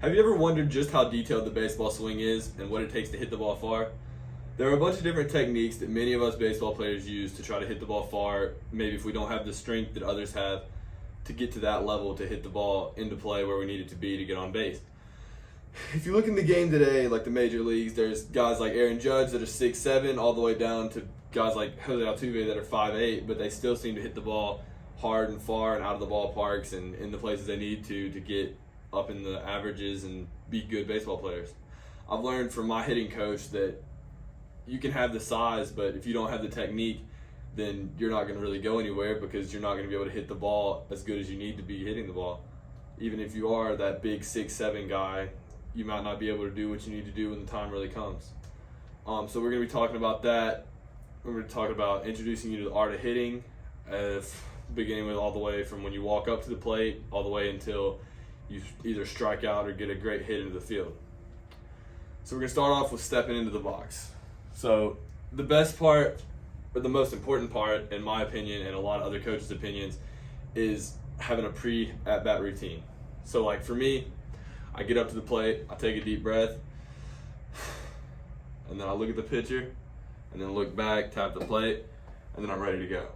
Have you ever wondered just how detailed the baseball swing is and what it takes to hit the ball far? There are a bunch of different techniques that many of us baseball players use to try to hit the ball far, maybe if we don't have the strength that others have to get to that level to hit the ball into play where we need it to be to get on base. If you look in the game today, like the major leagues, there's guys like Aaron Judge that are 6'7", all the way down to guys like Jose Altuve that are 5'8", but they still seem to hit the ball hard and far and out of the ballparks and in the places they need to get up in the averages and be good baseball players. I've learned from my hitting coach that you can have the size, but if you don't have the technique, then you're not going to really go anywhere because you're not going to be able to hit the ball as good as you need to be hitting the ball. Even if you are that big 6'7" guy, you might not be able to do what you need to do when the time really comes. So we're going to be talking about that. We're going to talk about introducing you to the art of hitting, beginning with all the way from when you walk up to the plate all the way until you either strike out or get a great hit into the field. So we're going to start off with stepping into the box. So the best part, or the most important part, in my opinion and a lot of other coaches' opinions, is having a pre-at-bat routine. So like for me, I get up to the plate, I take a deep breath, and then I look at the pitcher, and then look back, tap the plate, and then I'm ready to go.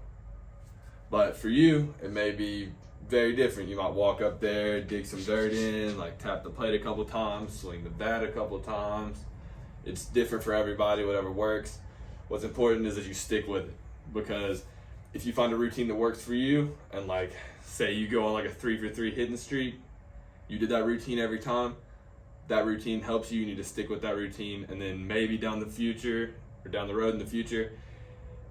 But for you, it may be very different. You might walk up there, dig some dirt in, like tap the plate a couple times, swing the bat a couple times. It's different for everybody, whatever works. What's important is that you stick with it, because if you find a routine that works for you, and like say you go on like a 3-for-3 hitting streak, you did that routine every time, that routine helps you need to stick with that routine, and then maybe down the road in the future,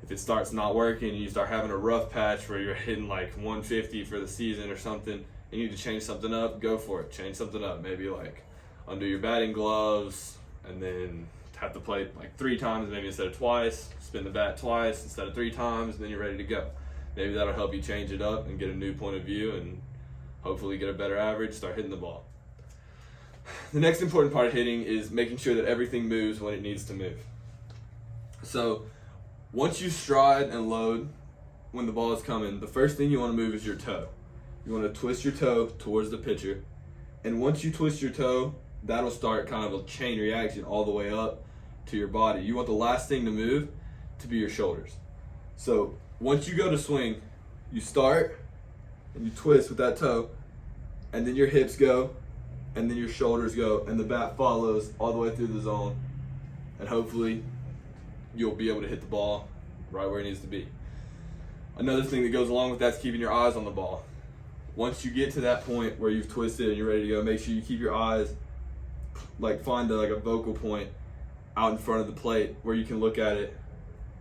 if it starts not working and you start having a rough patch where you're hitting like 150 for the season or something, and you need to change something up, go for it. Change something up. Maybe like undo your batting gloves and then tap the plate like 3 times maybe instead of twice, spin the bat twice instead of 3 times, and then you're ready to go. Maybe that'll help you change it up and get a new point of view and hopefully get a better average, start hitting the ball. The next important part of hitting is making sure that everything moves when it needs to move. So once you stride and load when the ball is coming, the first thing you want to move is your toe. You want to twist your toe towards the pitcher, and once you twist your toe, that'll start kind of a chain reaction all the way up to your body. You want the last thing to move to be your shoulders. So once you go to swing, you start and you twist with that toe, and then your hips go, and then your shoulders go, and the bat follows all the way through the zone, and hopefully you'll be able to hit the ball right where it needs to be. Another thing that goes along with that is keeping your eyes on the ball. Once you get to that point where you've twisted and you're ready to go, make sure you keep your eyes, like find a vocal point out in front of the plate where you can look at it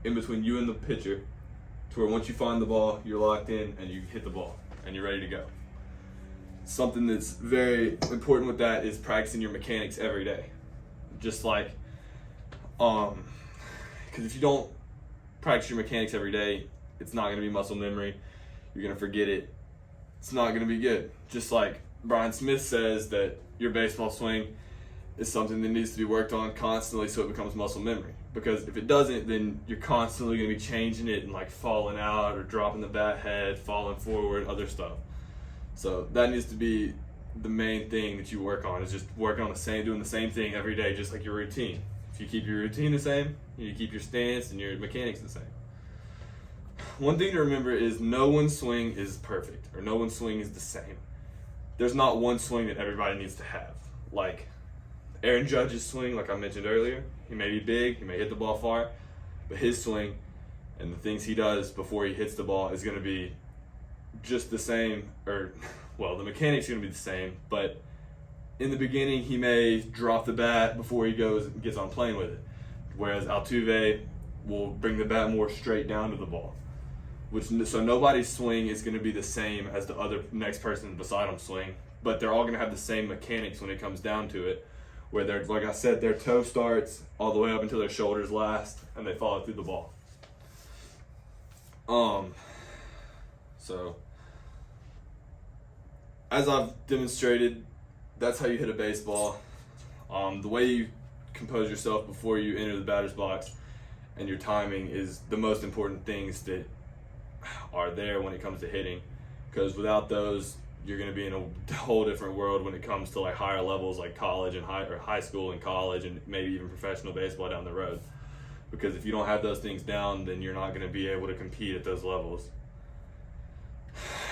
in between you and the pitcher, to where once you find the ball, you're locked in and you hit the ball and you're ready to go. Something that's very important with that is practicing your mechanics every day. Just like, because if you don't practice your mechanics every day, it's not going to be muscle memory. You're going to forget it. It's not going to be good. Just like Brian Smith says that your baseball swing is something that needs to be worked on constantly so it becomes muscle memory. Because if it doesn't, then you're constantly going to be changing it and like falling out or dropping the bat head, falling forward, other stuff. So that needs to be the main thing that you work on, is just working on doing the same thing every day, just like your routine. If you keep your routine the same, you keep your stance and your mechanics the same. One thing to remember is no one's swing is perfect, or no one's swing is the same. There's not one swing that everybody needs to have. Like Aaron Judge's swing, like I mentioned earlier, he may be big, he may hit the ball far, but his swing and the things he does before he hits the ball is going to be just the same, or well, the mechanics are going to be the same, but in the beginning he may drop the bat before he gets on playing with it, whereas Altuve will bring the bat more straight down to the ball. So nobody's swing is going to be the same as the other next person beside them swing, but they're all going to have the same mechanics when it comes down to it, where they're, like I said, their toe starts all the way up until their shoulders last, and they follow through the ball. So as I've demonstrated, that's how you hit a baseball. The way you compose yourself before you enter the batter's box and your timing is the most important things that are there when it comes to hitting, because without those, you're going to be in a whole different world when it comes to like higher levels like college and high school and college and maybe even professional baseball down the road. Because if you don't have those things down, then you're not going to be able to compete at those levels.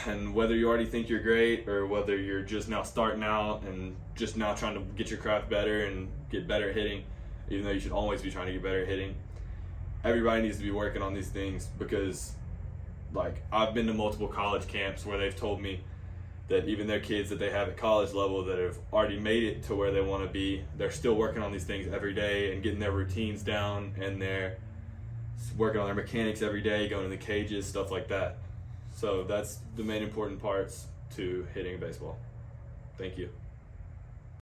And whether you already think you're great or whether you're just now starting out and just now trying to get your craft better and get better at hitting, even though you should always be trying to get better at hitting, everybody needs to be working on these things. Because like I've been to multiple college camps where they've told me that even their kids that they have at college level that have already made it to where they want to be, they're still working on these things every day and getting their routines down, and they're working on their mechanics every day, going in the cages, stuff like that. So that's the main important parts to hitting baseball. Thank you.